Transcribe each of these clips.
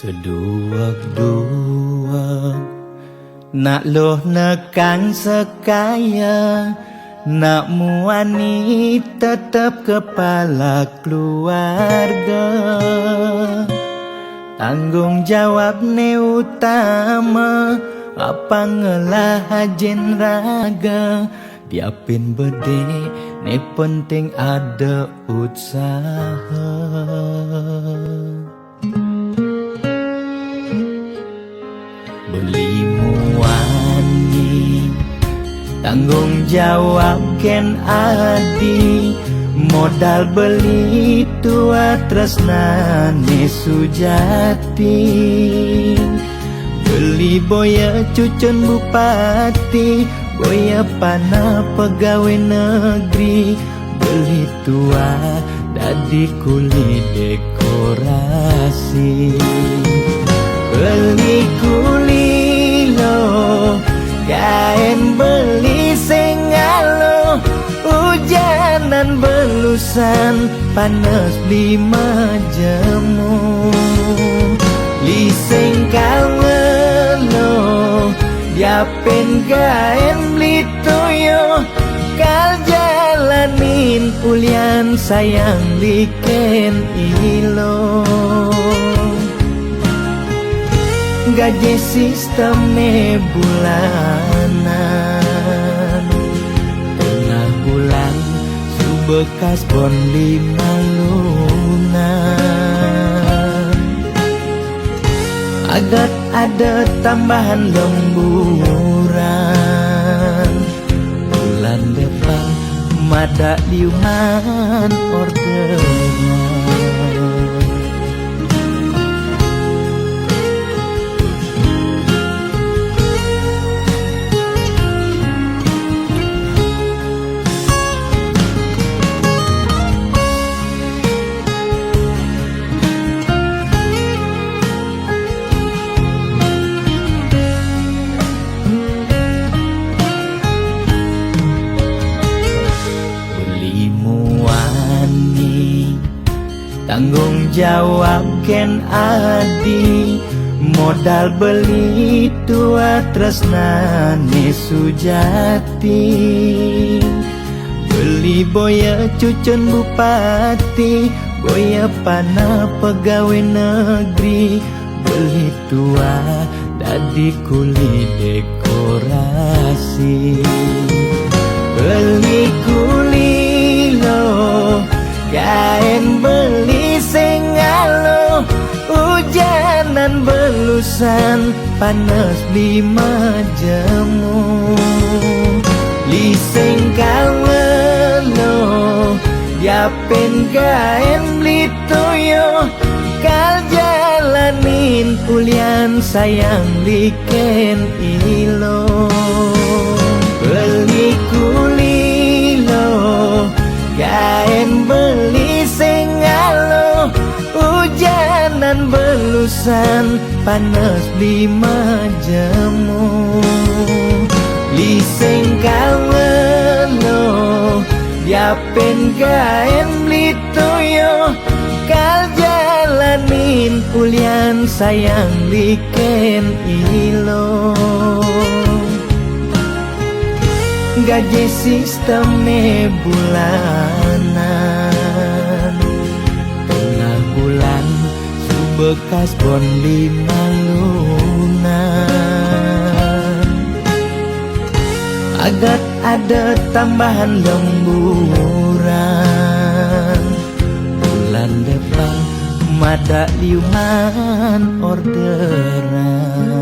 Seduak-duak nak loh nekan sekaya, nak muani tetap kepala keluarga. Tanggung jawab ne utama, apa ngelah hajen raga. Diapin bede ne penting ada usaha. Beli muani tanggung jawab ken adi, modal beli tua tresnane sujati. Beli boya cucun bupati, boya panah pegawai negeri. Beli tua dadi kuli dekorasi. Beli kuli lo, kain beli sengalo. Hujanan belusan, panas lima jemu. Liseng kawelo, diapin kain beli toyo. Kal jalanin ulian sayang liken ilo. Gaji sistemnya bulanan, tengah bulan subekas bon 5 lunan. Agat ada tambahan lemburan, bulan depan mada liuman orderan. Tanggung jawab ken adi, modal beli tua tresnane sujati. Beli boya cucun bupati, boya panah pegawai negeri. Beli tua dadi kuli dekorasi. Beli kuli lo, kain beli sengalo. Hujanan belusan, panas 5 jemu. Liseng kawelo, diapin kain beli toyo. Kal jalanin ulian sayang liken ilo. Beli kuli lo, kain beli sengalo. Hujanan belusan, panas 5 jemu. Liseng kawelo, diapin kain beli toyo. Kal jalanin ulian sayang liken ilo. Gaji sistemnya bulanan, tengah bulan subekas bon 5 lunan. Agat ada tambahan lemburan, bulan depan mada liuman orderan.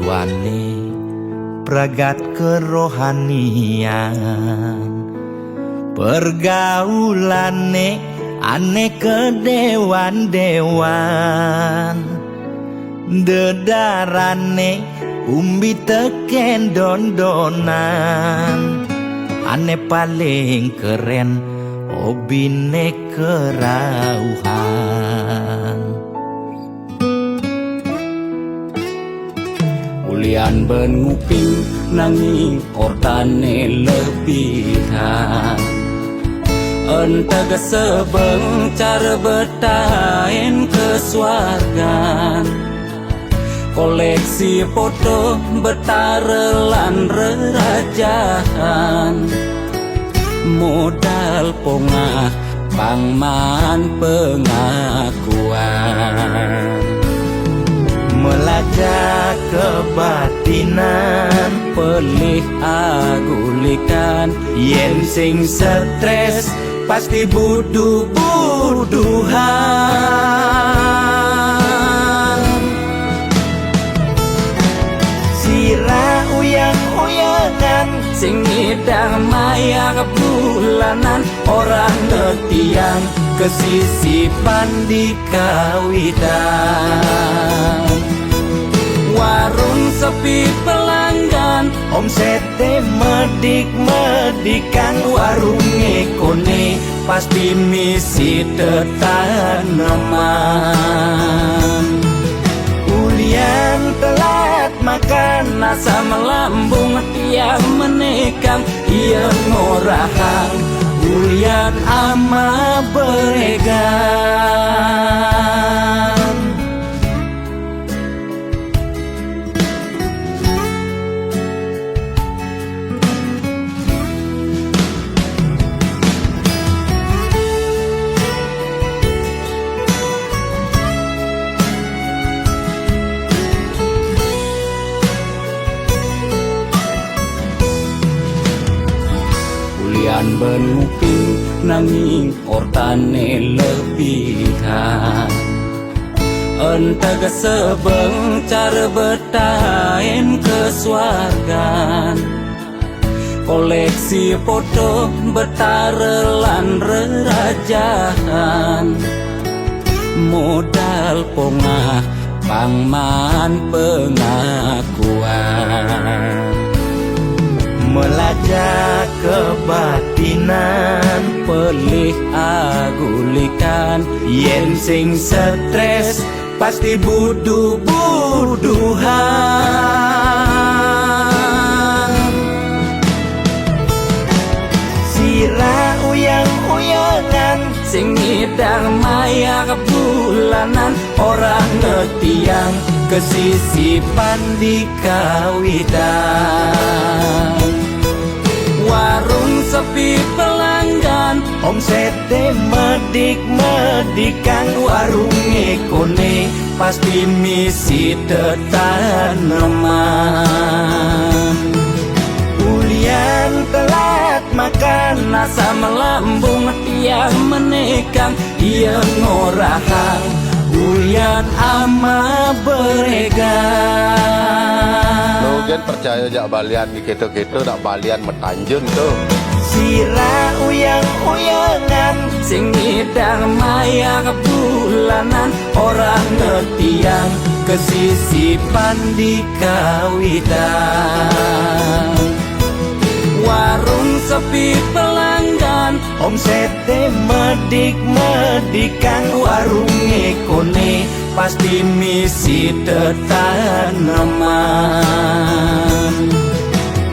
jiwane pragat kerohanian pergaulane aneh kedewan-dewan dedarane umbi teken dondonan aneh paling keren obine kerauhan Ulian ben nguping nanging ortane lebihan Entega sebeng cara betain kesuargan Koleksi foto betarelan rerajahan Modal pongah pangman pengakuan melajak kebatinan Pelih agulikan yen sing stres pasti buduh-buduhan sirah uyang-uyangan sing ngidang maya bulanan orang ngetiang kesisipan di kawitan warung sepi pelanggan omsete medik-medikan warung ekone pasti misi tetaneman ulian telat makan nasa melambung tiang menikam ia ngorahang ulian ama beregan Ulian ben nguping nanging ortane lebihan Entega sebeng cara betain kesuargan Koleksi foto betarelan rerajahan Modal pongah pangman pengakuan melajak kebatinan Pelih agulikan yen sing stres pasti buduh-buduhan sirah uyang-uyangan sing ngidang maya bulanan orang ngetiang kesisipan di kawitan warung sepi pelanggan omsete medik-medikan warung ekone pasti misi tetaneman ulian telat makan nasa melambung tiang menikam ia ngorahang ulian ama beregan Logan percaya jak balian di keto-keto nak balian metanjun tu. sirah uyang-uyangan sing ngidang maya bulanan orang ngetiang kesisipan di kawitan warung sepi pelanggan omsete medik-medikan warung ekone pasti misi tetaneman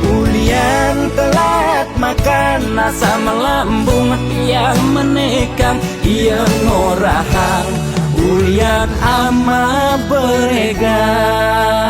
ulian telat makan nasa melambung tiang menikam ia ngorahang ulian ama beregan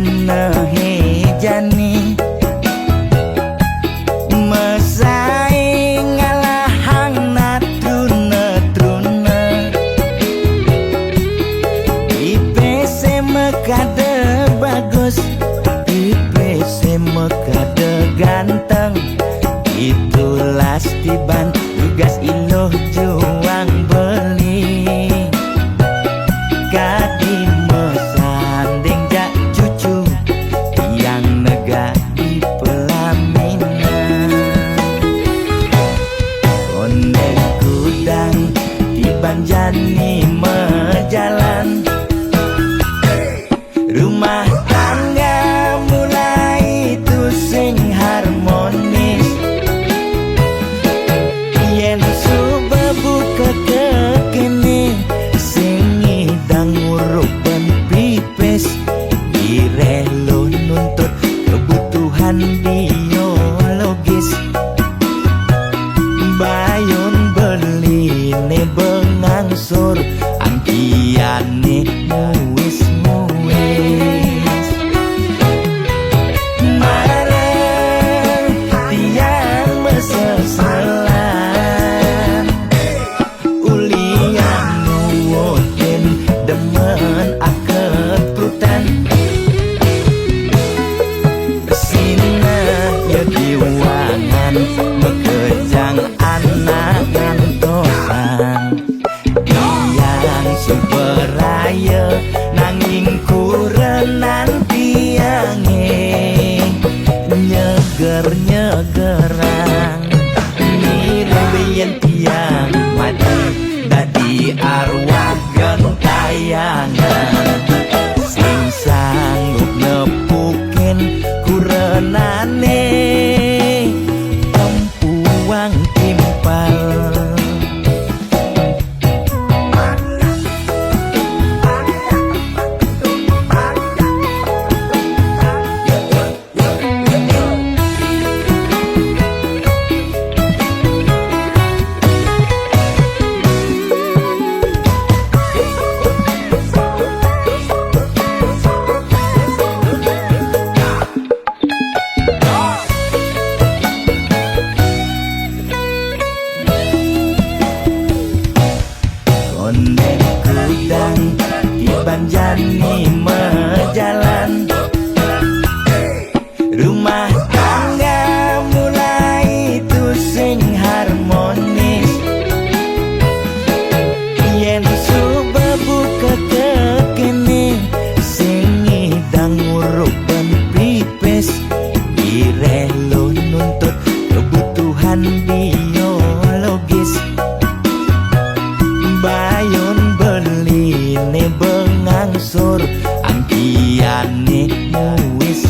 nehe jani mesai ngalahang natruna IPC mekade bagus IPC mekade ganteng itulah tiban tugas iloh juang beli kadi mesanding jak cucu yang nega di pelaminan konde kudang tiban jani mejalan rumah tangga mulai tusing harmonis yen subebu kekene sing ngidang ngurupen pipis direlo nuntut kebutuhan biologis bayon beli ne bengangsur angkiane muis mareng tiang meseselan ulian nuwutin demen aket prutan sina ya diwangan mekejang anak ngantosan yang superaya nanging kurenan tiange nyeger-nyegerang nirembeyen tiang mati dadi arwah gentayangan sing sanggup nepukin kurenane tempuang timpal konde kudang tiban jani mejalan rumah tangga mulai tusing harmonis yen subebu kekene sing ngidang ngurupen pipis direlo nuntut kebutuhan biologis bayon beli ne bengangsur angkiane muis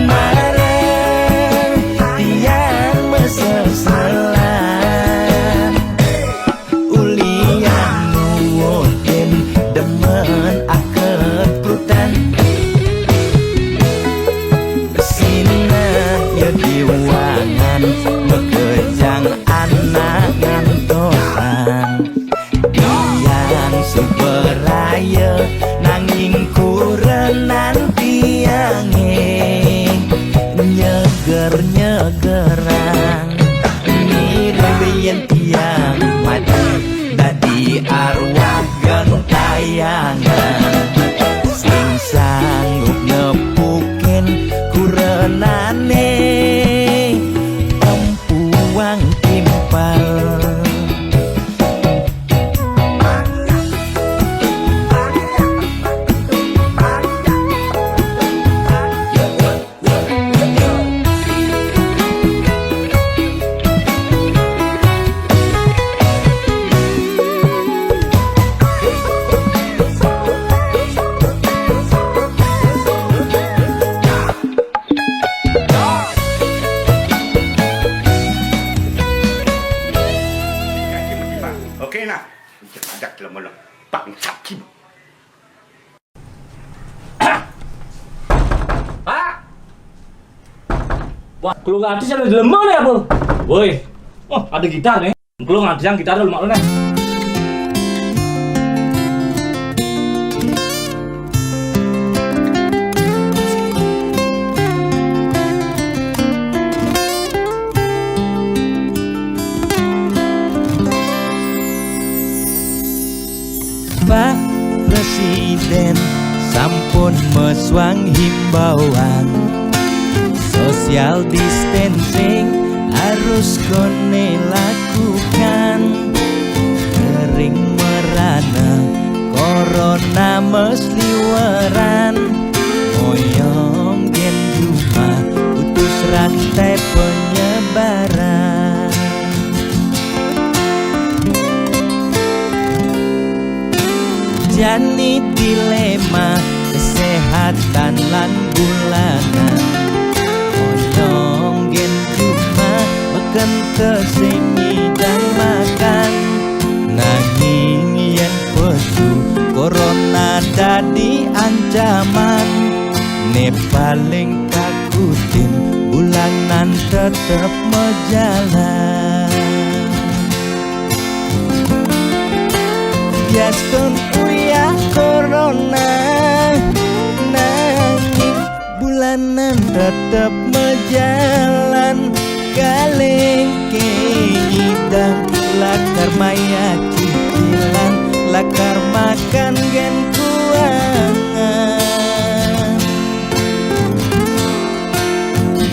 mareng tiang meseselan ulian nuwutin demen aket prutan sina ya diwangan mekejang anak ngantosan yang superaya nanging kurenan tiange nyeger-nyegerang nirembeyen tiang mati dadi arwah gentayangan sing sanggup nepukin kurenane tempuang timpal Oke nah, ajak dalam bangsat Kim. Pak! Wah, kalau nggak ada ada lemah nih, Bro. Woi, oh ada gitar nih. Kalau nggak ada yang gitar dulu mak lu nih. Pak Presiden sampun meswang himbauan social distancing harus kone lakukan. Kering merana corona mesliweran, moyong gen cuma putus rantai penyebaran. Jani dilema kesehatan lan bulanan, moyong gen cuma beken tesengi dan makan. Nanging yen pesu corona dadi ancaman, ne paling takutin bulanan tetep mejalan. Biastun kuya corona, nanging bulanan tetep mejalan. Kaleng kenyidang lakar maya cicilan, lakar makan gen kuangan.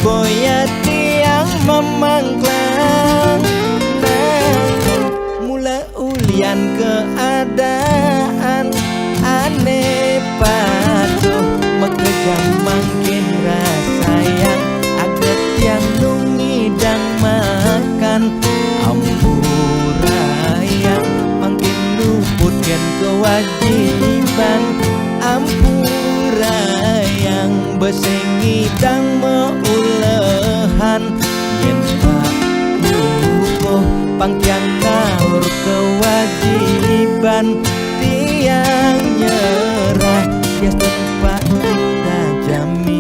Boya tiang memangklang, nanging mula ulian keadaan aneh patuh mekejang makin rasayang aget yang nungidang makan. Ampurayang makin luput gen kewajiban, ampurayang besengidang meulehan. Yen pak lukuh pangkiang ngaur kewajiban, tiang nyerah bias tempat kita jaminan.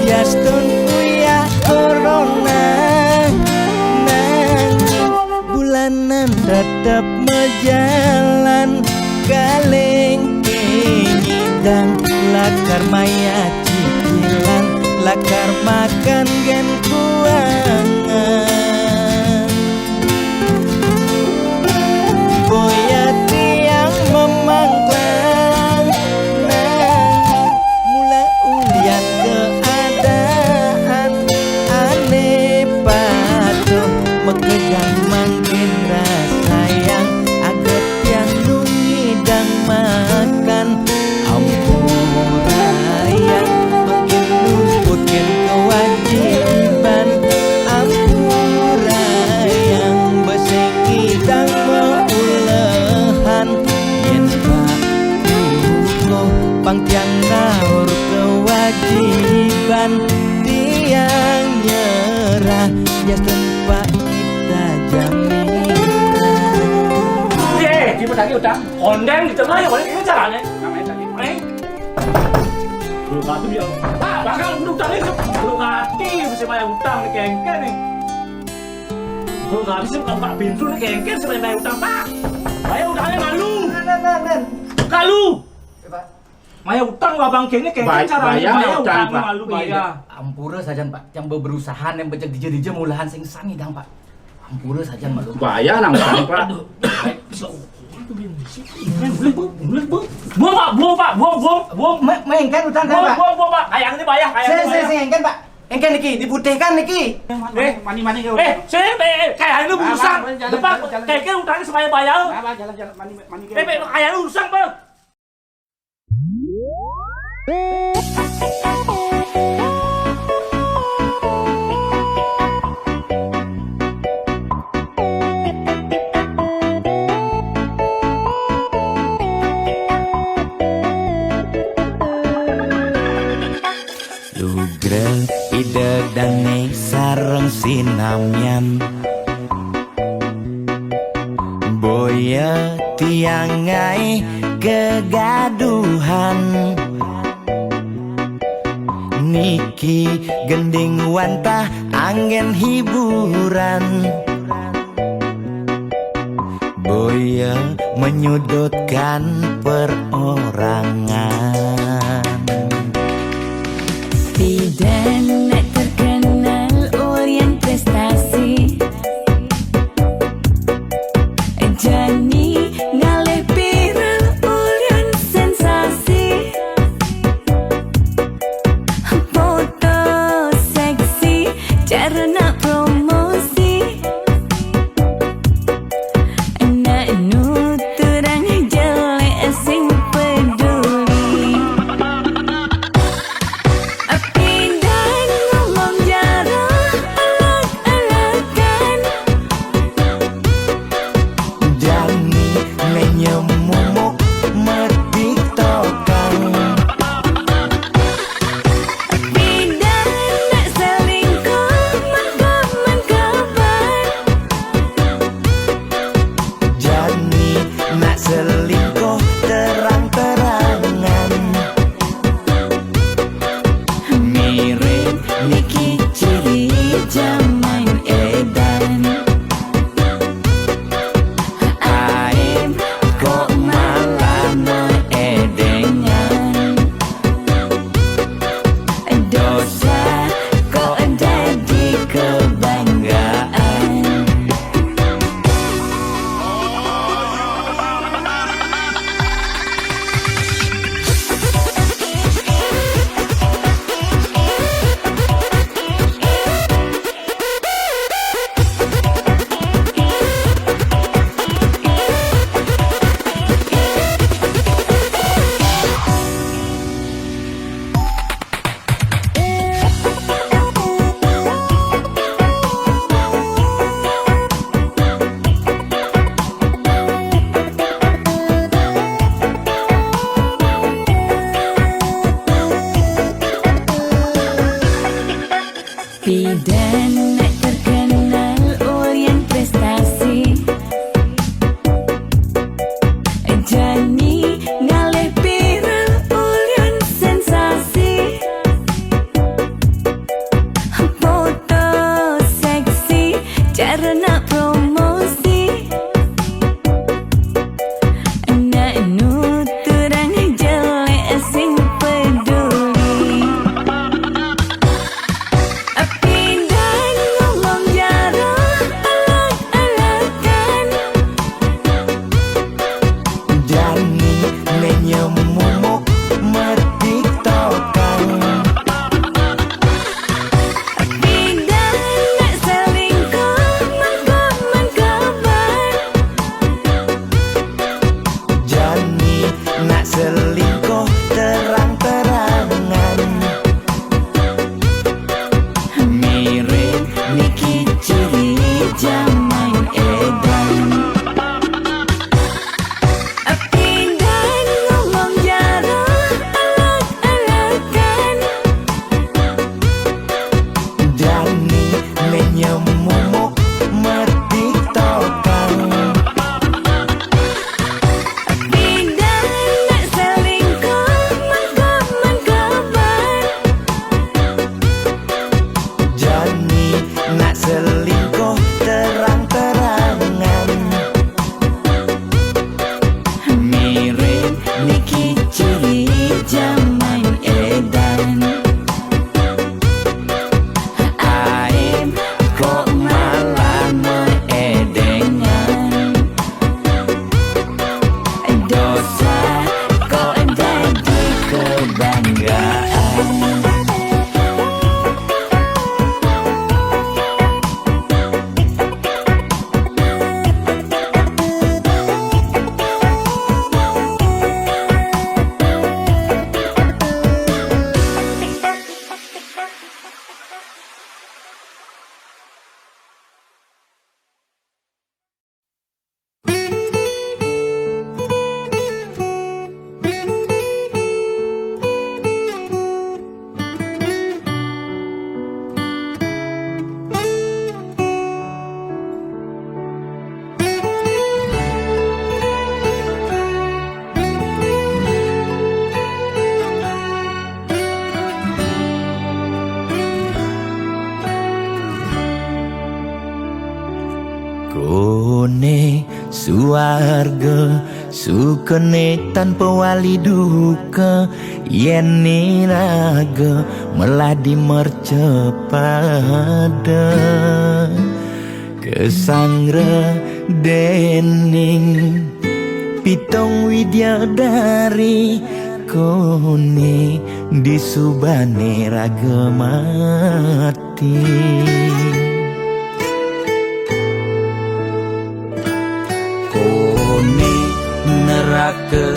Biastun kuya corona, nanging bulanan tetep mejalan. Kaleng kenyidang lakar maya cicilan, lakar makan gen kuangan. Boya tiang memangklang, nanging mula ulian keadaan aneh patuh mekejang makin rasayang aget yang nungidang makan. Ampurayang makin luput gen kewajiban, ampurayang besengidang meulehan. Yen pak lukuh pangkiang ngaur kewajiban, tiang nyerah bias tempat kita jaminan. 예, 기분 나게 utang. Kondeng di tengah ya, boleh kita jalan ya. Namanya tadi. Belum hati dia. Ah, bakal utang ini. Belum hati bisa bayar utang nih kengken nih. Belum hati sih buka pintu nih kengken sih bayar utang pak. Bayar utangnya malu. Kalu. Maya utang abang kengnya kengken caranya bayar utang malu bayar. Ampura sajan pak, yang berusaha yang becek dije mulahan sing sangi dang pak. Ampura sajan malu. Bayar nang utang pak. Buang pak, buang. Mengengken utang kan pak. Buang pak, kayang ini bayar, kayang ini bayar. Saya engken pak. Engken niki diputihkan niki. Mani kau. Kayak ini urusan. Depan kayaknya utangnya supaya bayar. Jalan mani Kayak ini urusan bang. ide dane sareng sinamyan boya tiangai kegaduhan niki gending wantah angin hiburan boya menyudutkan perorangan. Bidan terkenal Orient prestasi Jani ngalih viral Orient sensasi foto seksi cara nak promosi nak nuturang jelek sing peduli pindah ngomong jarang alak-alakan Jani menyemumuk metiktokan pindah nak selingkuh mangkaman kabar Jani nak selingkuh terang-terangan mirip niki ciri zaman edan aib kok malah meedengan dosa kok jadi kebanggaan Bidan terkenal Orient prestasi Jani ngalih viral Orient sensasi foto seksi cara nak promosi nak nuturang jelek sing peduli pindah ngomong jarang alak-alakan Jani menyemumuk metiktokan pindah nak selingkuh mangkaman kabar Jani nak selingkuh terang-terangan mirip niki ciri zaman edan pindah ngomong jarang alak-alakan Jani menyemumuk metiktokan pindah nak selingkuh mangkaman kabar Jani nak selingkuh terang-terangan mirip niki ciri zaman edan aib kok Kone suarga sukene tanpa wali duka, yen niraga meladi mercepada kesangra dening pitong widyadari, kone disubane raga mati. Kone neraka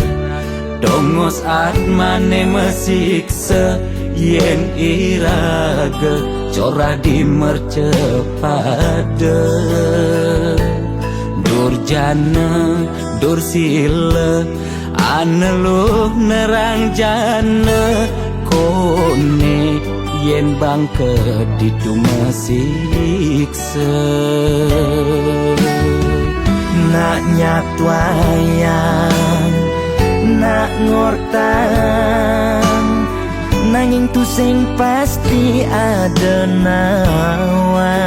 dongos atmane mesiksa, yen iraga corah di mercepada. Durjana dursila aneluh nerang jana, kone yen bangke ditu mesiksa. Nak nyatwayang nak ngortang, nanging tu sing pasti ada nawan.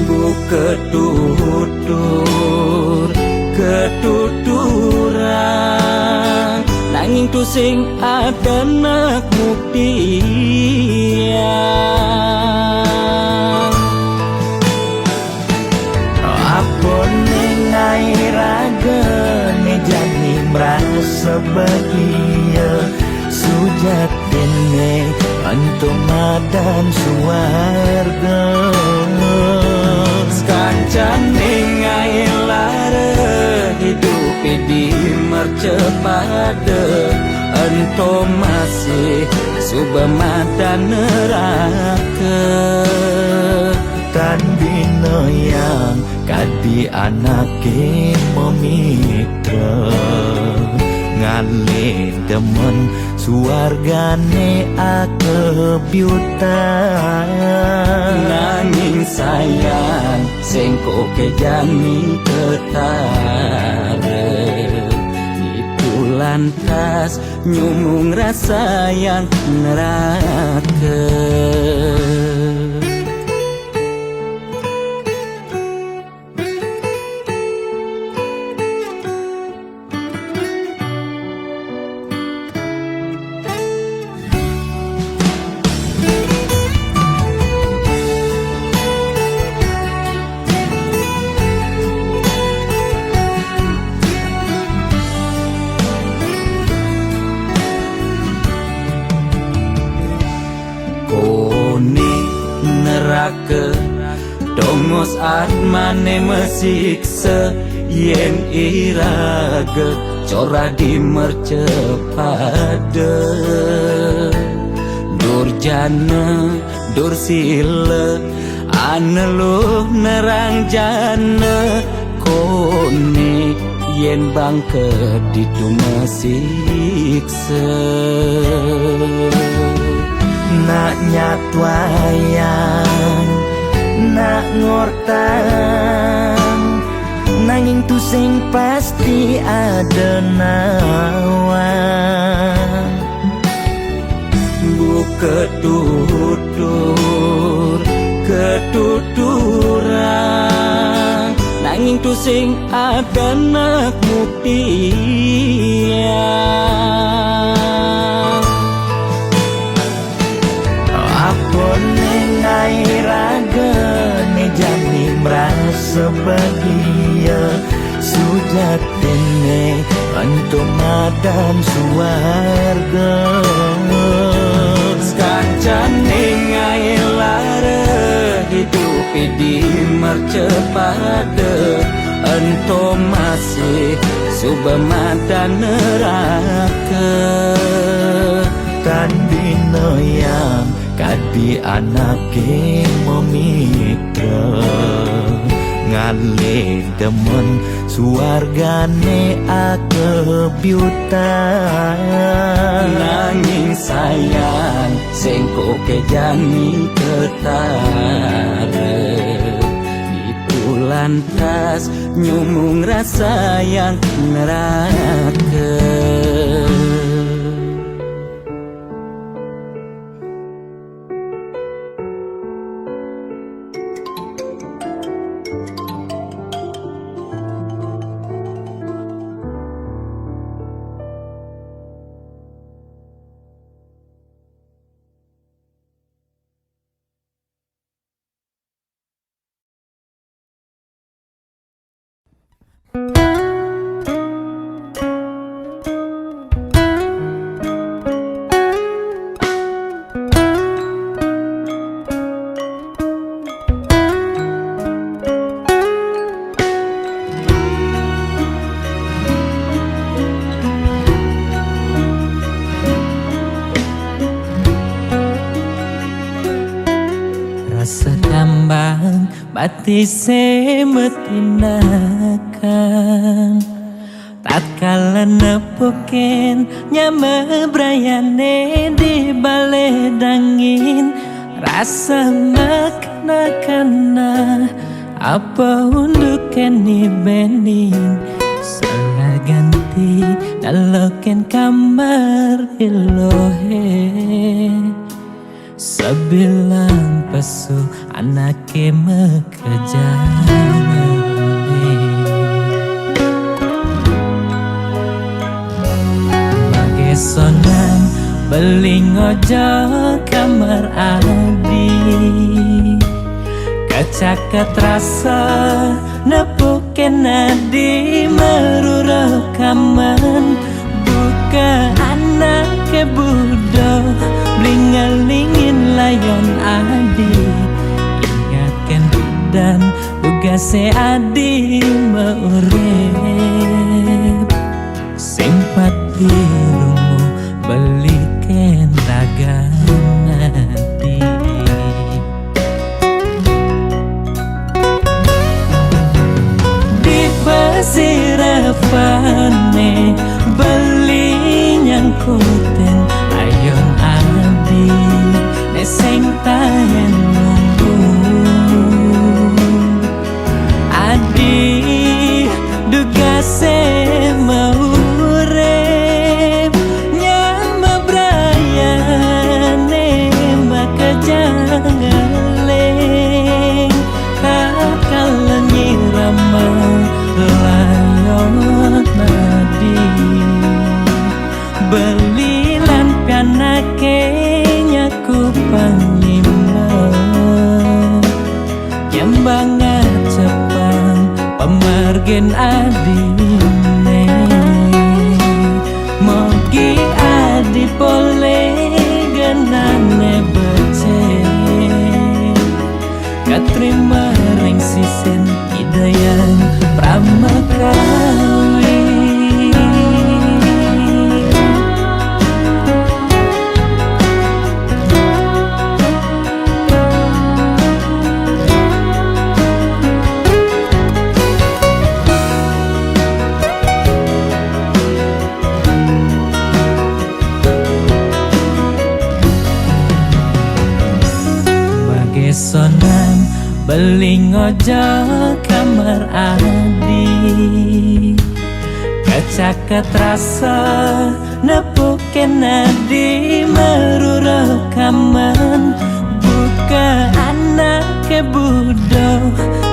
Bu ketuturan, nanging tu sing ada nak buktian. Apa nengai raga ne jani merasa bahagia, sujatene antum madan suarga. Sekancan nengai lara hidup di mercepada, antum masih subamadan neraka. Tan bina yang kadi anake memitra, ngale demen suargane akebyutan. Nanging sayang sengko kejani ketara, itu lantas nyumung rasa yang neraka. Dongos atmane mesiksa, yen iraga corah di mercepada. Durjana dursila aneluh nerang jana, kone yen bangke ditu mesiksa. Nak nyatwayang nak ngortang, nanging tu sing pasti ada nawan. Bu ketuturan, nanging tu sing ada nak buktian. Apa nengai raga ne jani merasa bahagia, sujatene antum madan suarga. Sekancan nengai lara hidup di mercepada, antum masih subamadan neraka. Tan bina yang kadi anake memitra, ngale demen suargane akebyutan. Nanging sayang sengko kejani ketara, itu lantas nyumung rasa yang neraka. Rasa tambang bati semetinakan tatkala nepoken nyama brayane di bale dangin rasa makna-kana apa untuk keni bening salah ganti daloken kamar ilohe sebilang pesu anake mekejangan Bagesonan beling ojo kamar adi Kacakat rasa nepuken adi meruro kaman buka anake budo blingalingin layon adi ingatkan dan tugase adi meurep simpati rumu beliken dagang adi di pasirapane beli nyangkuten ayon adi neseng tahen nunggu adi dugase maurep nyama brayane makajangaleng takal nyirama layon nadi belilan pianake nyaku panglima Yambangan cepang pemargen adine mogi adi pole genane bece katrima reng sisen idayan pramakawi Bagesonan beling ojo kamar adi Kacakat rasa nepuken adi meruro kaman buka anake budo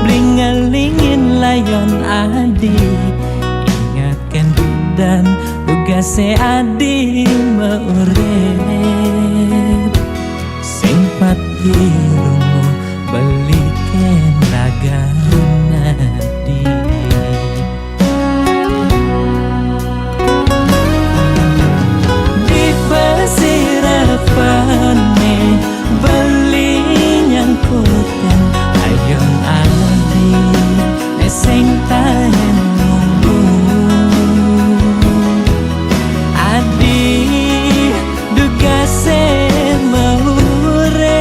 blingalingin layon adi ingatkan dan tugase adi meurep simpati rumu beliken dagang adi di pasirapane beli nyangkuten ayon adi neseng tahen nunggu adi dugase maurep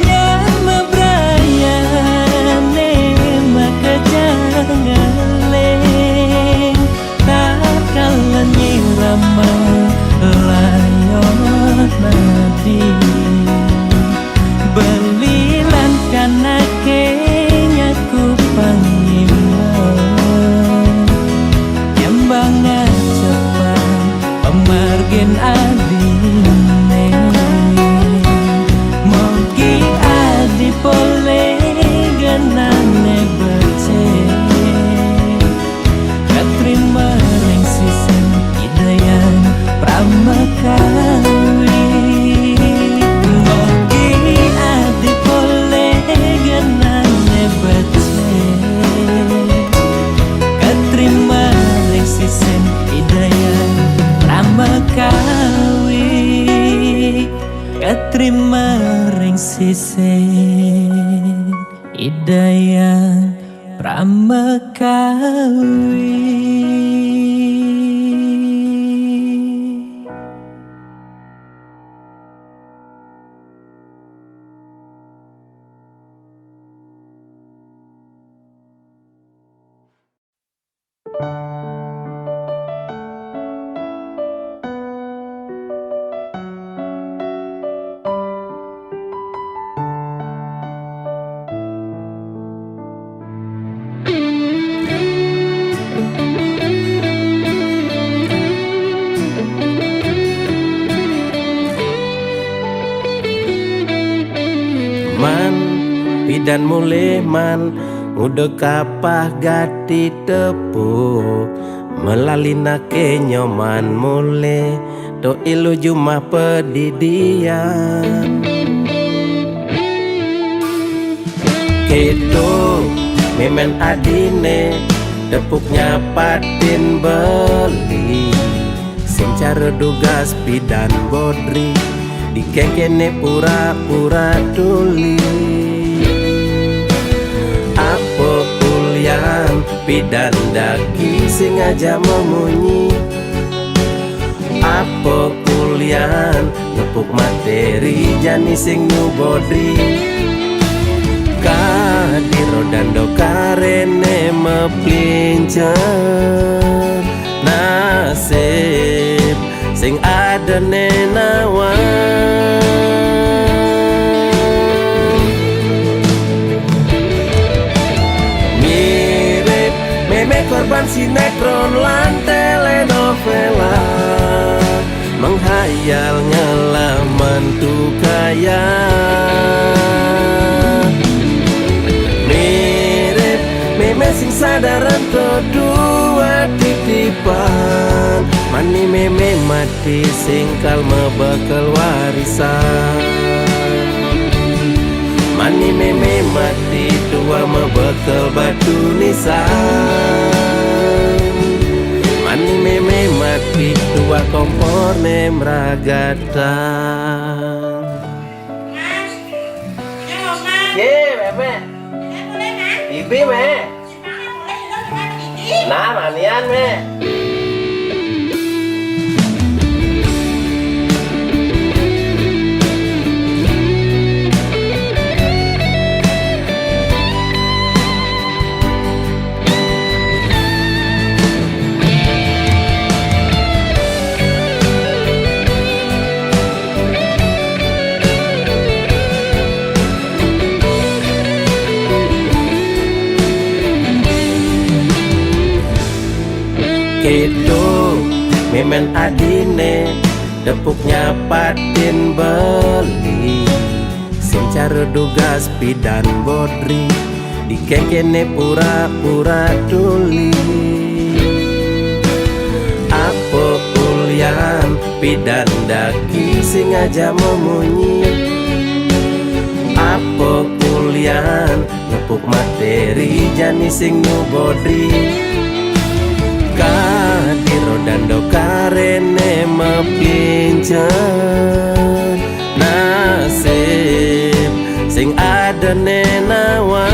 nyama brayane makajangaleng takal nyirama layon nadi belilan kanake nyaku panglima Yambangan cepang pemargen adine mogi adi pole genane bece katrima reng sisen idayan pramakawi terima ring sisih Hidayah Pramekawi. Man pidan mulai man udah kapah gati tepuk melalina kenyoman mulai to ilu jumah pedidian keto memen adine tepuknya patin beli sing cara dugas pidan bodri dikekene pura-pura tuli apa kulian pidan daki sing aja memunyi apa kulian nepuk materi jani sing nubodri kadiro dando karene mepincer nasib sing ada nenawan mirip meme korban sinetron lan telenovela menghayal ngelaman tuh kaya mirip meme sing sadaran kedua titipan mani meme mati singkal mebekal warisan mani meme mati tua mebekal batu nisan mani meme mati tua kompor nemragatan. Ye meme ibi me nah manian me kedo memen adine tepuknya patin beli sing cara dugas pidan bodri dikekene pura-pura tuli apa kulian pidan daki sing aja memunyi apa kulian nepuk materi jani sing nubodri kadiro dando karene mepincer nasib sing ada nenawan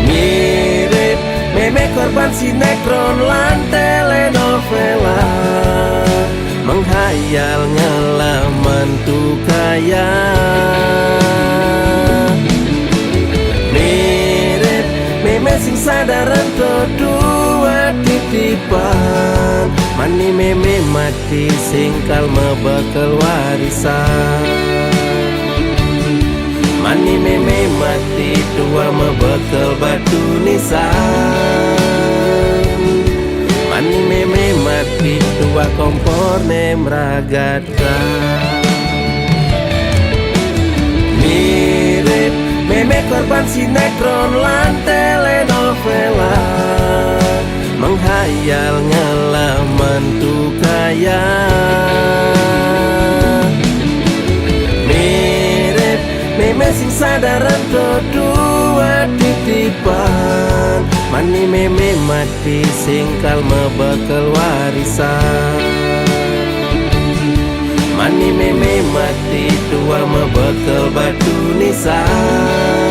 mirip meme korban sinetron lan telenovela menghayal ngelaman tuh kaya meme sing sadaran kedua titipan mani meme mati singkal mebekal warisan mani meme mati tua mebekal batu nisan mani meme mati tua kompor nemragatan mirip meme korban sinetron lan telenovela menghayal ngelaman tuh kaya mirip meme sing sadaran kedua titipan Mani meme mati singkal mebekal warisan. Mani meme mati tua mebekal batu nisan.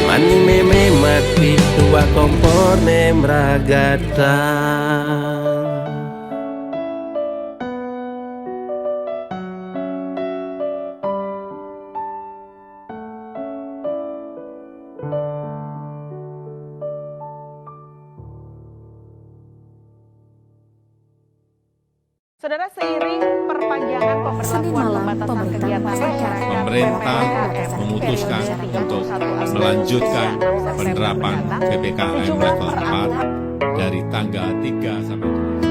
Mani meme mati tua kompor nemragatan. Saudara, seiring perpanjangan pemberlakuan pembatasan kegiatan masyarakat, pemerintah memutuskan untuk melanjutkan penerapan PPKM level 4 dari tanggal 3 sampai 2.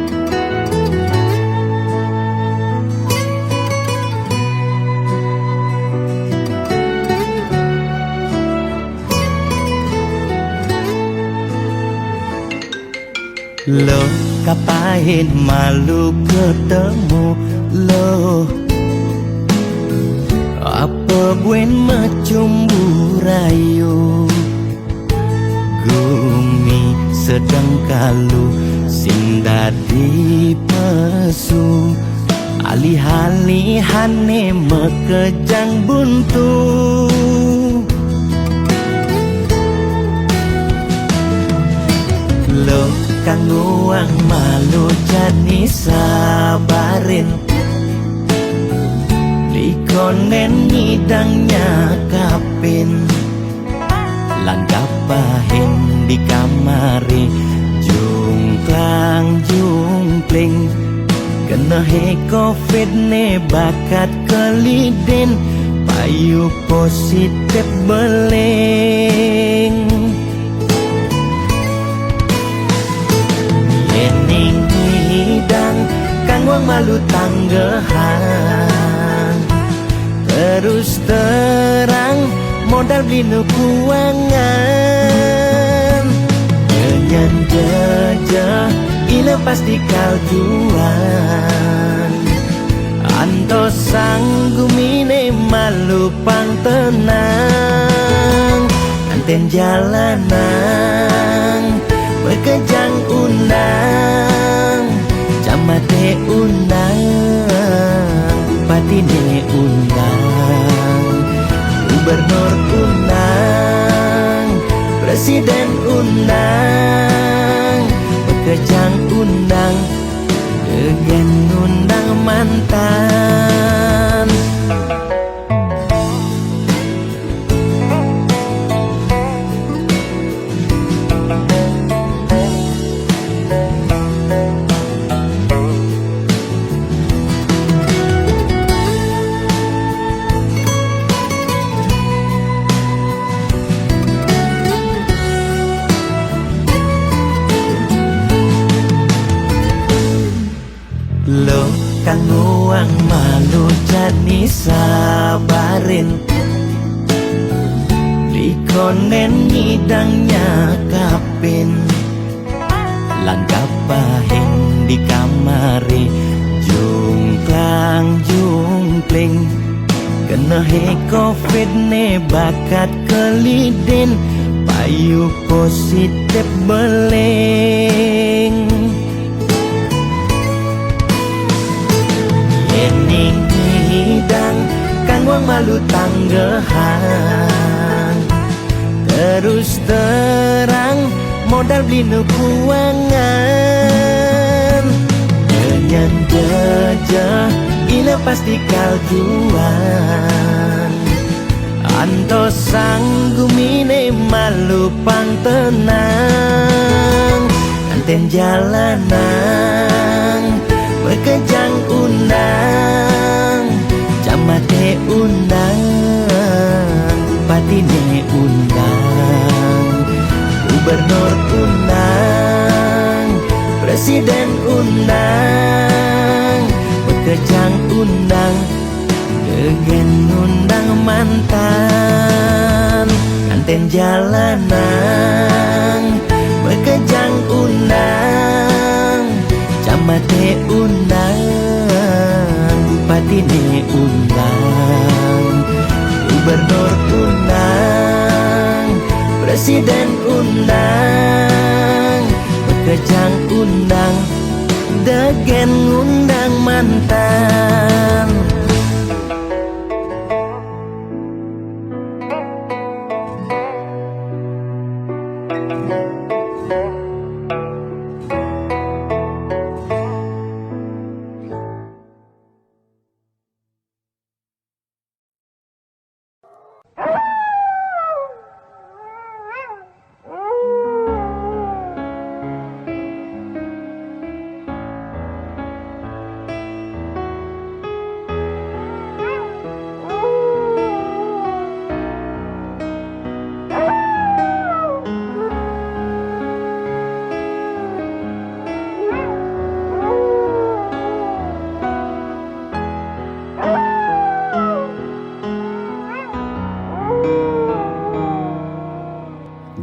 Lo kapain malu ketemu lo, apa buen macumbu rayu. Gumi sedang kalu sing dadi pesu, alih-alihane mekejang buntu. Lo kang uang malu jadi sabarin, likonen ngidangnya kapin, langgapahin di kamari, jungklang jungkling, kena he covid ne bakat keliden, payu positif beleng. Kang wang malu tanggehan, terus terang modal beli nukuangan. Kenyan jejah ila pasti kaljuan, anto sanggumine malu pang tenang. Anten jalanan bekejang unang, camate undang, bupati ne undang, gubernur undang, presiden undang, bekejang undang, gegen undang mantan. Lo kang uang malu jadi sabarin, likonen ngidangnya kapin, langgapahin di kamari, jungklang jungkling, kena he covid ne bakat keliden, payu positif beleng. Ening hidang kang wang malu tanggehan, terus terang modal beli nukuangan. Kenyan jejah ila pasti kaljuan, anto sanggumine malu pang tenang. Anten jalanan bekejang undang, camate undang, bupati ne undang, gubernur undang, presiden undang, bekejang undang, gegen undang mantan. Anten jalanan bekejang undang, camate undang, bupati ne undang, gubernur undang, presiden undang, kejang undang, degen undang mantan.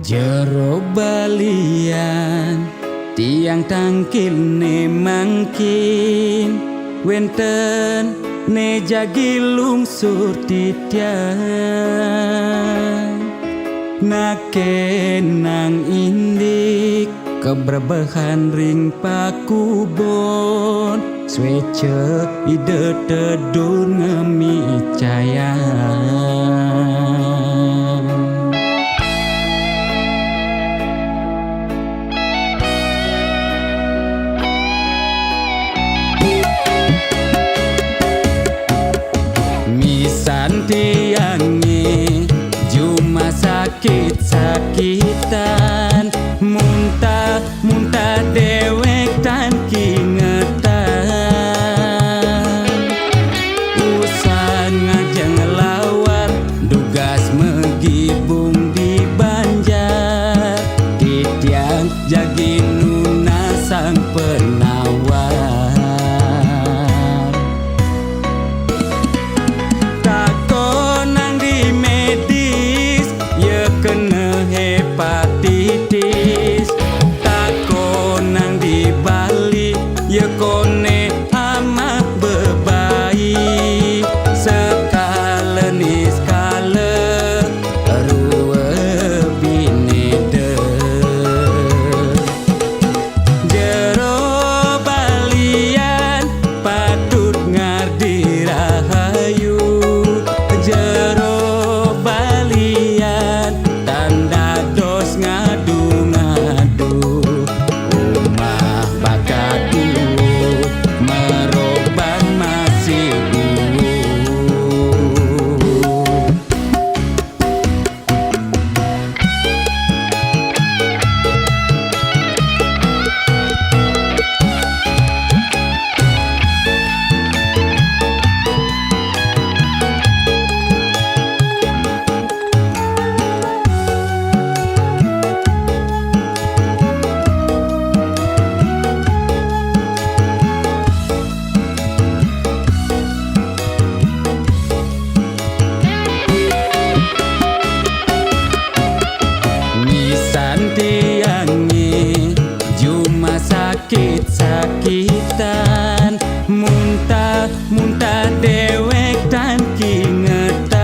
Jero balian tiang tangkil ne mangkin wenten ne jagi lungsur titian nakenang indik keberbahan ring pakubon swece ide tedun ngemi cayan. Tiangi cuma sakit-sakitan muntah dewek tan kingetan usan ngajeng lawar dugas megibung di Banjar titiang jagi nuna sang penawar. Kena hepatitis takonang di Bali ya kone amat bebaik sekala ni skala rua binede jero balian patut ngardi rahayu jero balian tanda dos ngadu-ngadu umah bakatu meroban masih tiangi cuma sakit-sakitan muntah dewek tan kingetan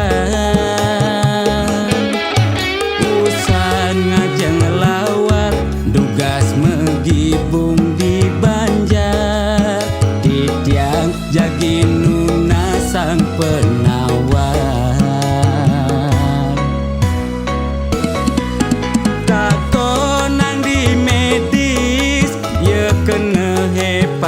usan ngajeng lawar dugas megibung di Banjar titiang jagi nuna sang penawar. Kena hepatitis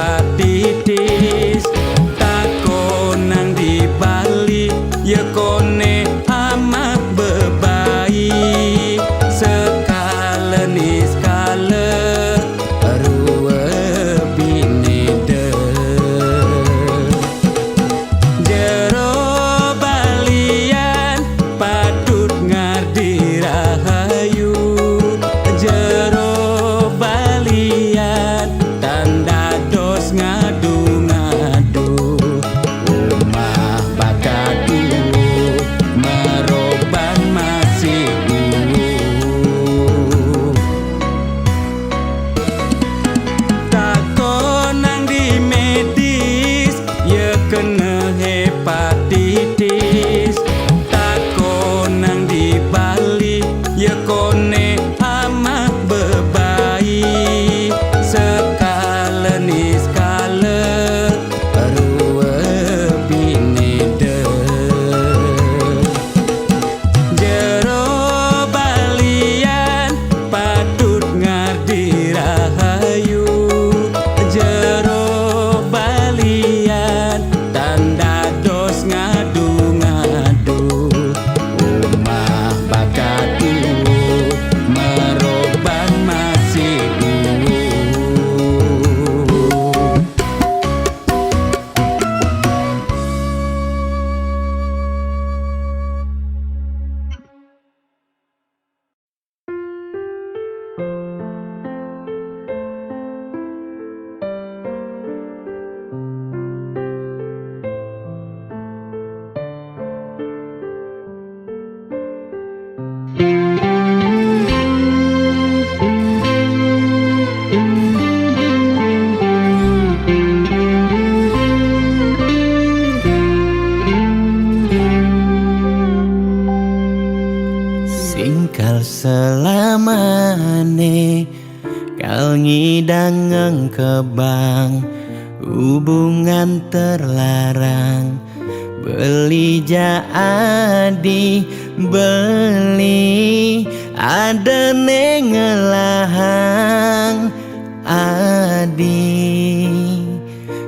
ngeng kebang, hubungan terlarang. Beli jadi beli, ada nengelahang adi.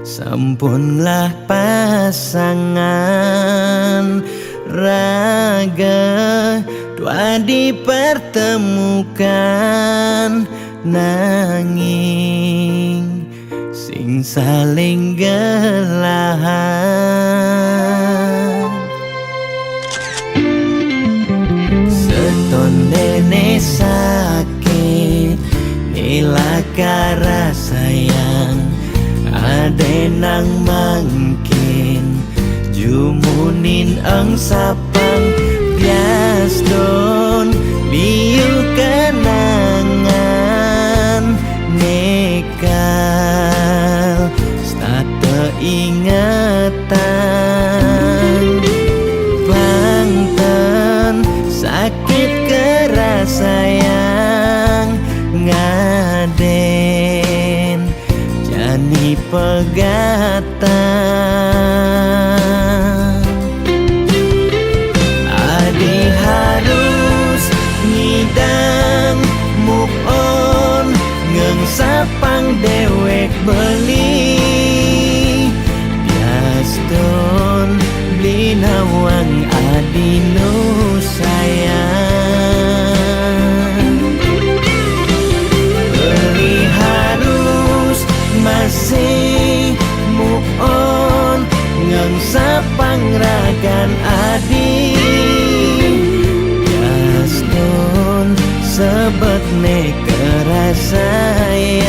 Sampunlah pasangan raga, dua dipertemukan nanging sing saling gelahan. Seton dene sakit nilakara sayang, ade nang mangkin jumunin ang sapang bias don liu kenangan nekal stata ingatan bangtan sakit keras sayang ngaden jani pegatan. Adi harus ngidang move on, ngeng sapang dewek beli bias don beli nawang adi nu sayang. Beli harus masih move on, ngeng sapang ragan adi bias don sebet ne kerasayang.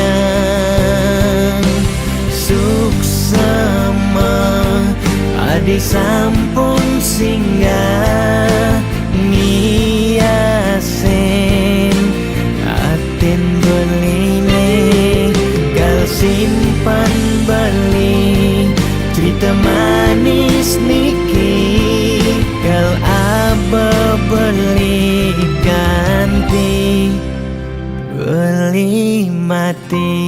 Suksema adi sampun singgah ngiasen atin beline gal simpan beli cerita manis niki gal aba beli ganti beli mati.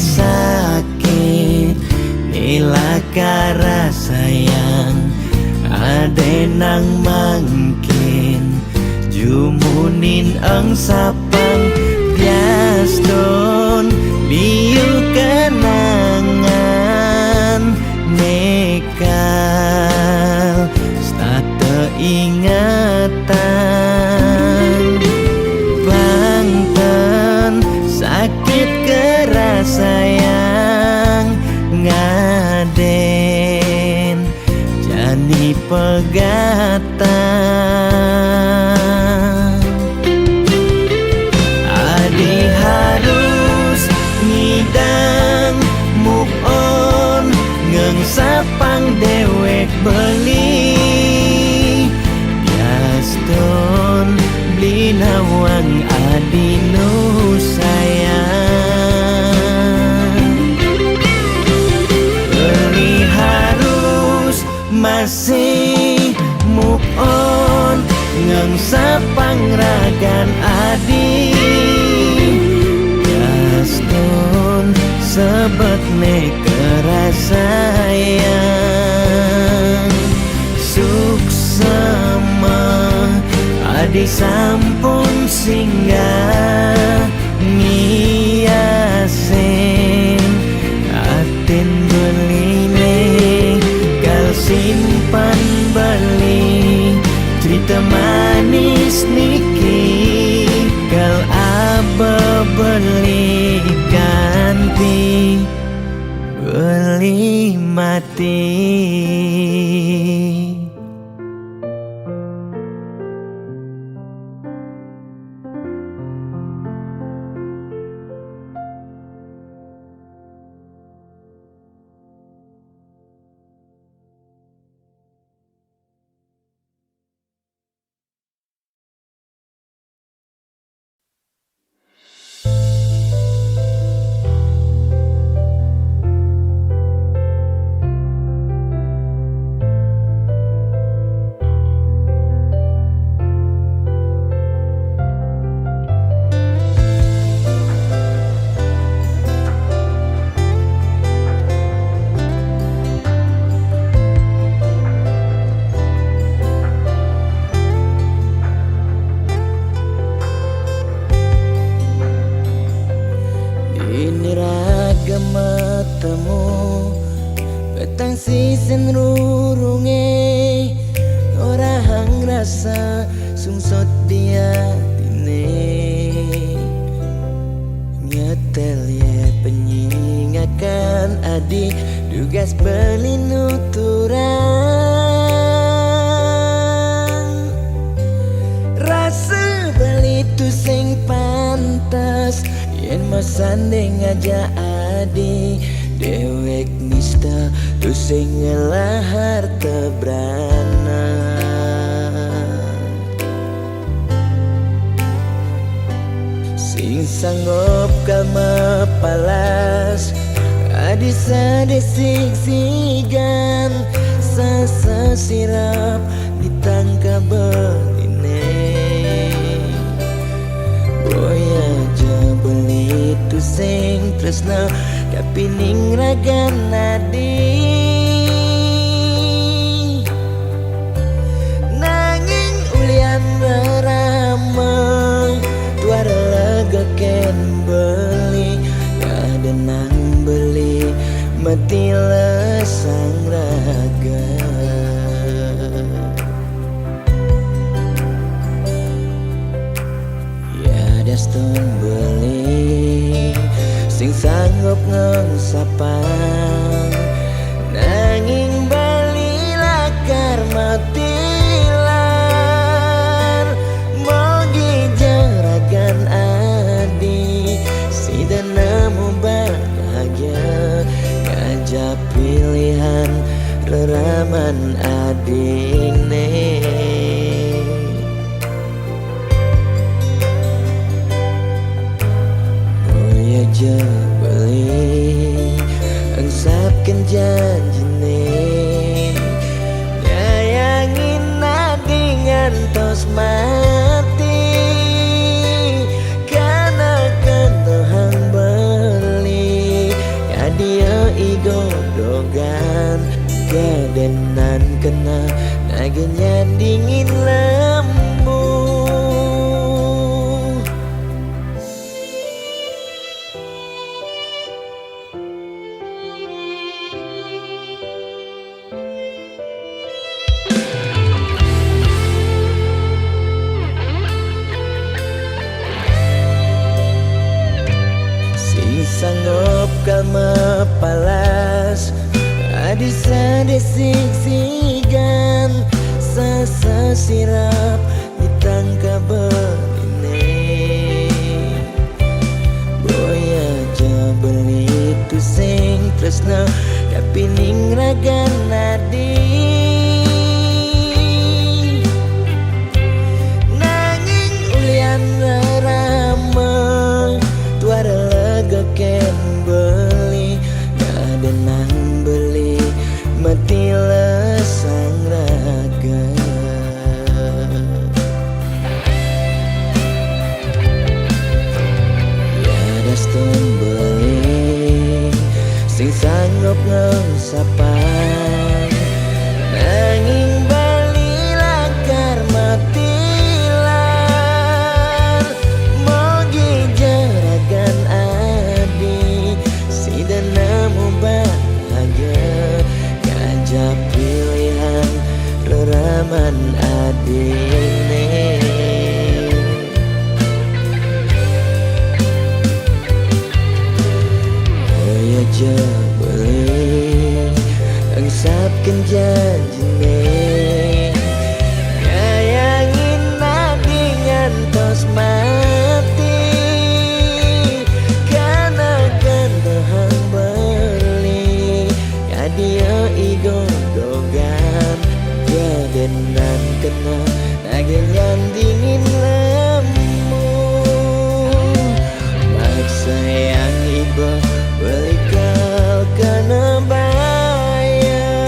Sakit nilakara sayang, ade nang mangkin jumunin ang sapang bias don liu kenangan nekal stata ingatan bangtan sakit keras sayang ngaden jani pegatan. Adi harus ngidang move on, ngeng sapang dewek beli bias don beli nawang adi nu sayang. Beli harus masih move on, ngeng sapang ragan adi bias don sebet ne kerasayang. Suksema adi sampun singgah ngiasen atin beline gal simpan beli cerita manis niki gal aba beli ganti beli mati. Niraga matamu Betang sisen rurunge Orang rasa sungsot dia tine Nyetel ye penyingakan adik Dugas belinuturang Rasa beli tu sing pantas Yen masanding aja adik Dewek nista tu sing ngelahar tebrana Sing sanggup kama palas Adisa desik sigan Sasa sirap ditangka beline Boya aja beli tu sing tresna Tapi ning ragan nadi Nanging ulian beramang Tuara lega ken beli Ada nang beli Mati lesang raga Ya daston beli Sing sanggup ngengsapang Nanging bali lakar matilan Mogi jaragan adi Si dan nemu bahagia Ngajak pilihan reraman adine Boya aja beli Engsapkan janjine Nyayangin nadi ngantos mati Karena kentohang beli Kadia igodogan Gadenan kena Nagenya dingin lembu Sing sanggup kama palas Adisa desik sigan Sasa sirap ditangka beline Boya aja beli tu sing tresna Tapi ning ragan nadi Nanging ulian ramah Tuara lega ken beli Ada nang beli Mati lesang raga Ya daston beli Sing sanggup ngengsapang Nanging bali lakar matilan Mogi jaragan adi Si dan nemu bahagia Ngajak pilihan reraman adine Boya aja beli Engsapkan janjine Nyayangin nadi ngantos mati Karena kentohang beli Kadia igodogan Gadenan kena Nagenya dingin lemu Maksa yang iba beli kau kena bayar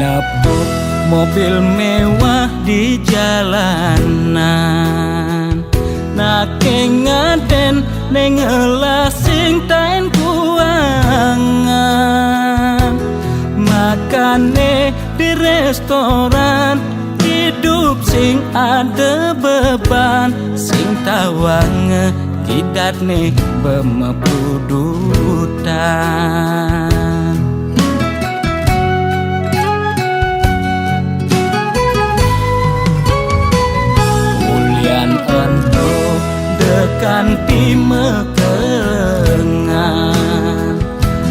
Nepuk mobil mewah di jalanan, nake ngaden nengelah sing tain kuangan. Makane di restoran, hidup sing ada beban, sing tawang gidat nih bemepudutan. Ulian ento dekan di mekengan,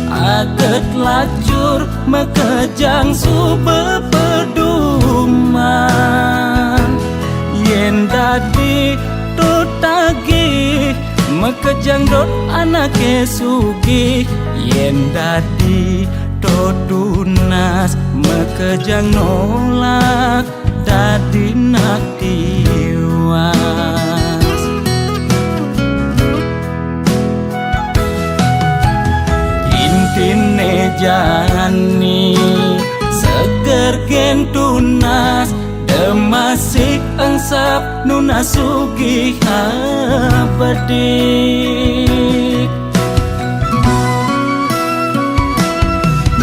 aget lacur mekejang sube peduman. Yen dadi tutagi mekejang dot anake sugih, yen dadi tunas mekejang nolak dadi nak tiwas. Intine jani seger gen tunas, demasik angsap nuna sugih apedik.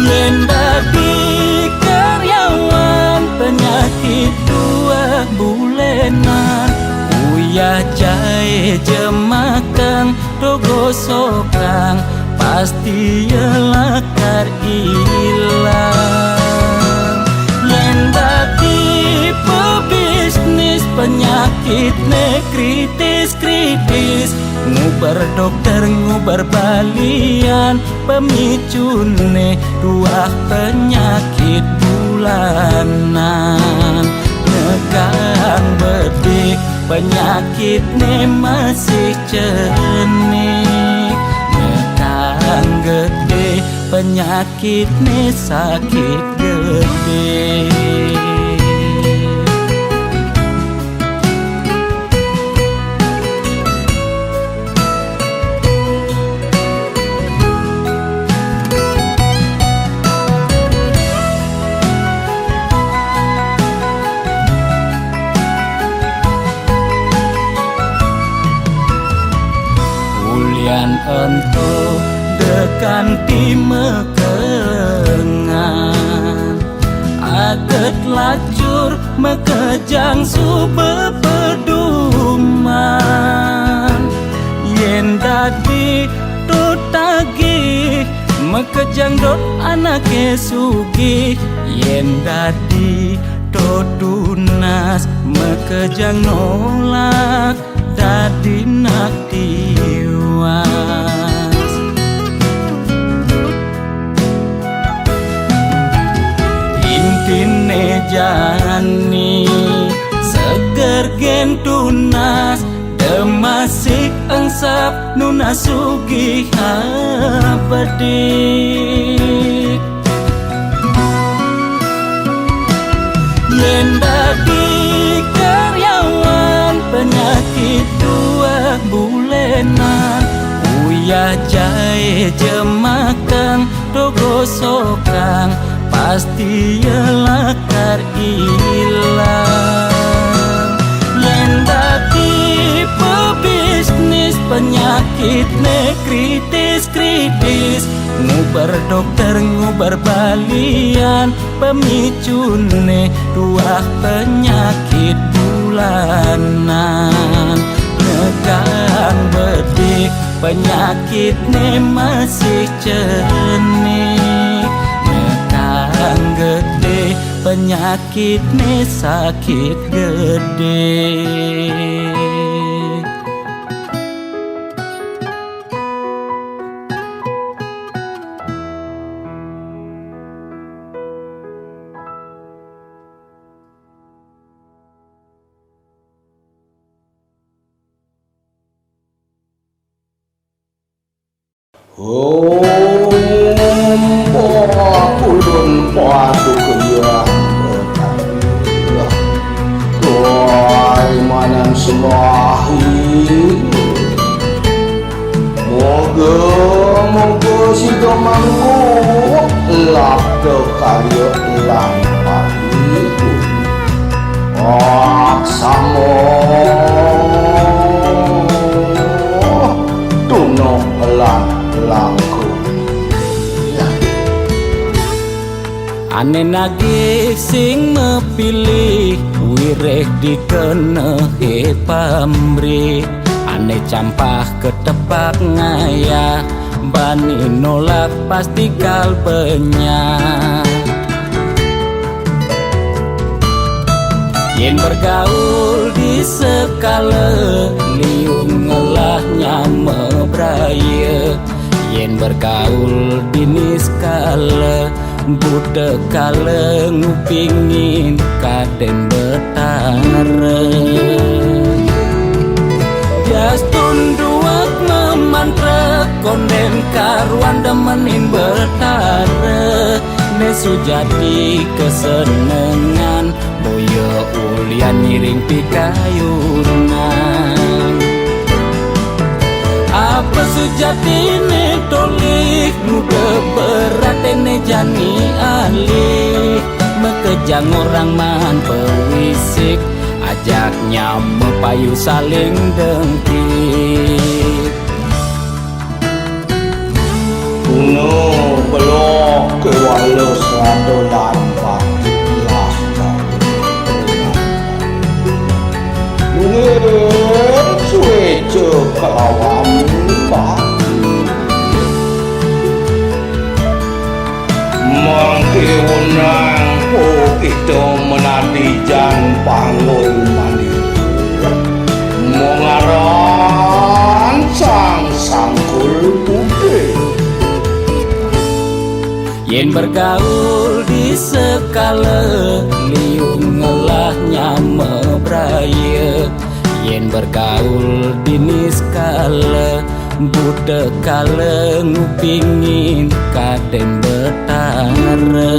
Yen dadi karyawan penyakit 2 bulenan, uyah jahe jemakang dogo sokang, pasti yelakar ilang. Yen dadi pebisnis penyakit ne kritis-kritis, ngubar dokter ngubar balian, pemicune 2 penyakit bulanan. Negang bedik penyakit ne masih cenik, negang gede penyakit ne sakit gede. Ento dekan di mekengan, aget lacur mekejang sube peduman. Yen dadi tutagi mekejang dot anake sugih, yen dadi tunas mekejang nolak dadi nak tiwas. Intine jani seger gen tunas, demasik angsap nuna sugih apedik. Yen dadi karyawan penyakit 2 bulenan, uyah jahe jemakang dogo sokang, pasti yelakar ilang. Yen dadi pebisnis penyakit ne kritis-kritis, ngubar dokter ngubar balian, pemicune 2 penyakit bulanan. Negang bedik penyakit ne masih cenik, negang gede penyakit ne sakit gede. Ulun padu kaya Tuai manam semahi, moga si domangku lak karya lang. Laksamo Tuno pelan langku. Ane nagih sing mepilih wireh dikenehe pamrih. Ane campah ketepak ngayah bani nolak pasti kalbenya. Yen bergaul di sekala liung ngelahnya mebraya. Yen bergaul di niskala budak kala ngupingin kaden betara. Jas tunduak memantra konden karuan demenin betara. Nesu jadi kesenengan boyo ulian miring pikayunan. Apa sejati ne tolik muda berat ne jani alih. Mekejang orang man pewisik ajaknya mepayu saling dengkit. Kuno belok ke walau serado lampak laskan. Mungkin suwe kalawam baki. Mangke wenang po kita menadi jan panggul mandi. Mengaran sang sangkul putih. Yen bergaul di sekala liung ngelahnya mebraya. Yen bergaul di niskala budak kala ngupingin kaden betara.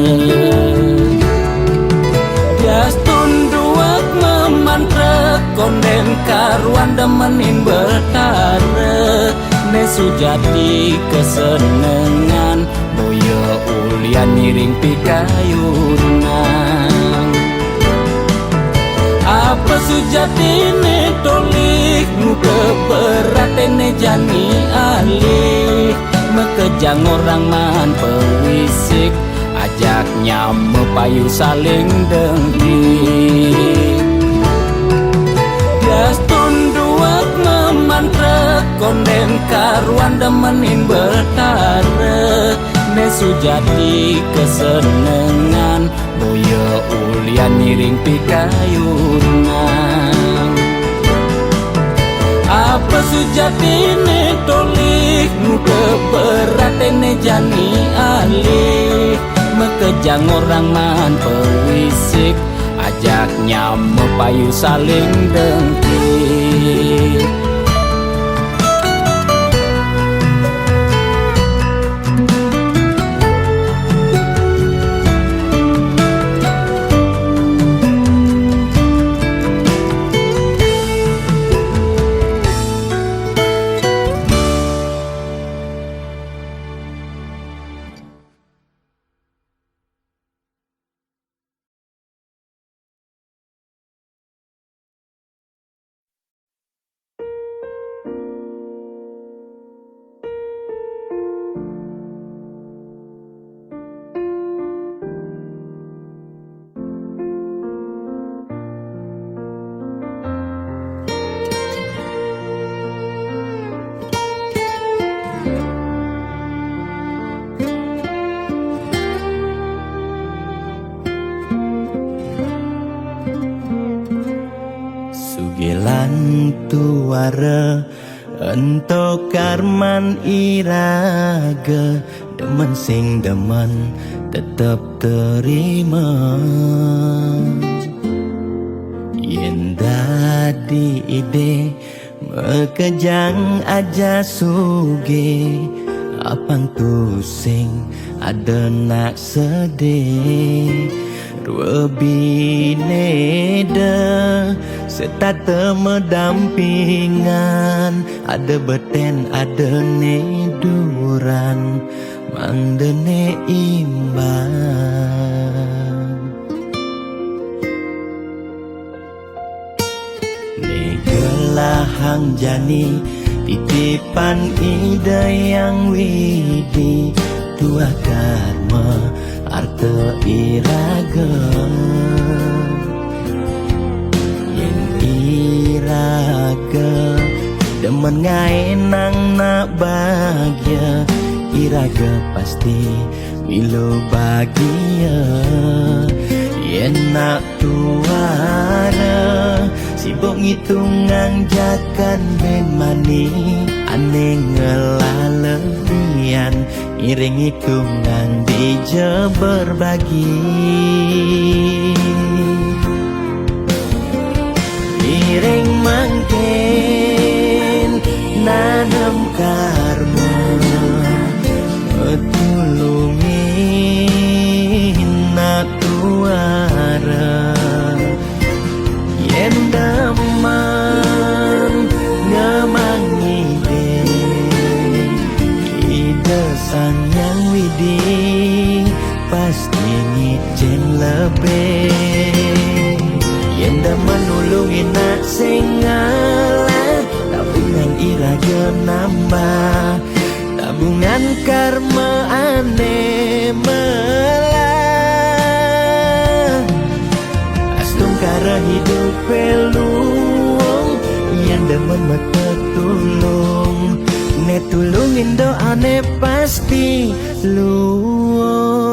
Jas tunduak memantra konden karuan demenin betara. Nesu jadi kesenengan boyo ulian miring pikayunan. Apa sejati ne tolik muda berat ne jani alih. Mekejang orang man pewisik ajaknya mepayu saling dengkit. Jas tunduak memantra konden karuan demenin betara. Nesu jadi kesenengan boyo ulian miring pikayunan. Apa sejati ne tolik muda berat ne jani alih. Mekejang orang man pewisik ajaknya mepayu saling dengkit. Sugilan tuara ento karman iraga. Demen sing demen tetep terima. Yen dadi ide mekejang aja suge. Apang tu sing ada nak sedih. Dua bineda serta temedampingan. Ada beten ada neduran mandene imbang. Belahang jani titipan ide yang widi dua karma arte iraga yen iraga demen ngai nang nak bahagia iraga pasti milo bahagia yen nak tuara sibuk ngitungan jakan ben mani ane ngelalebian iring hitungan dija berbagi iring mangkin nanam karma tulungin nak tuara yen daman ngamangi ide sang yang widi pasti ngicen lebih yen daman nulungin nak singalah tabungan iraga nambah tabungan karma ane melah astung kara hidup peluang yang demen mata tulung ne tulungin doane pasti luang.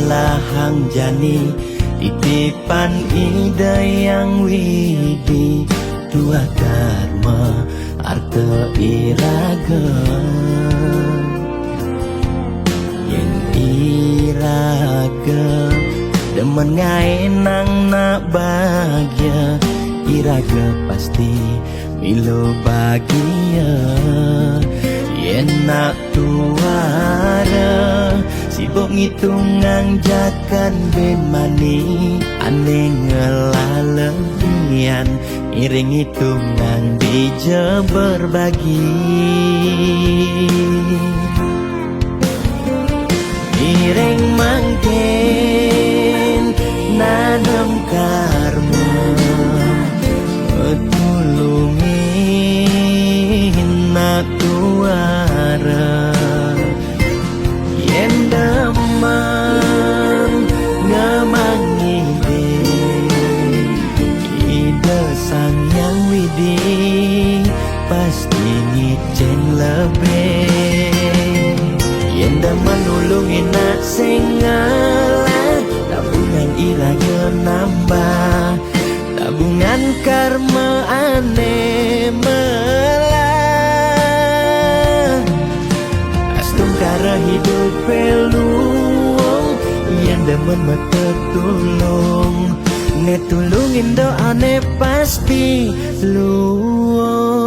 Belahang jani titipan ide yang widi dua karma arte iraga yen iraga demen ngai nang nak bahagia iraga pasti milo bahagia yen nak tuara sibuk ngitungan jakan ben mani ane ngelalebian iring hitungan dija berbagi iring mangkin nanam karma tulungin nak tuara yen daman ngamangi ide sang yang widi pasti ngicen lebih yen daman nulungin nak singalah tabungan iraga nambah tabungan karma ane melah astung kara hidup peluang yang demen mata tulung ne tulungin doane pasti luang.